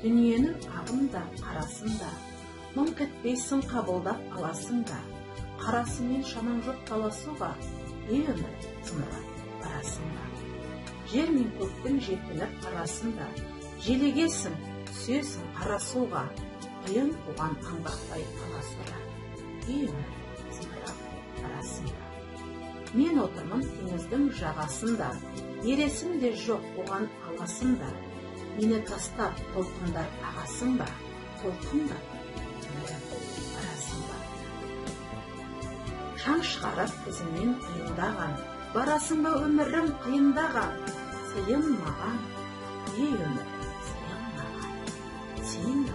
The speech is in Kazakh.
дүниенің ағында, қарасында, мыңқ етпейсің, қабылдап аласың да, қарасымен шамаң жоқ таласуға, өмір зымырап барасың ба. Жер мен көктің жетіліп арасында, желегесің, түсесің қарасуға, қиын туған аңбақтай таласуға, өмір зымырап барасың ба. Мен отырмын теңіздің жағасында, ересім де жоқ оған аласың да, мені тастап толқындар ағасың ба, толқындап барасың ба. Шаң шығарып ізінен қиындаған, барасың ба өмірім қиындаған, сыйын маған, өмір сыйын маған, сен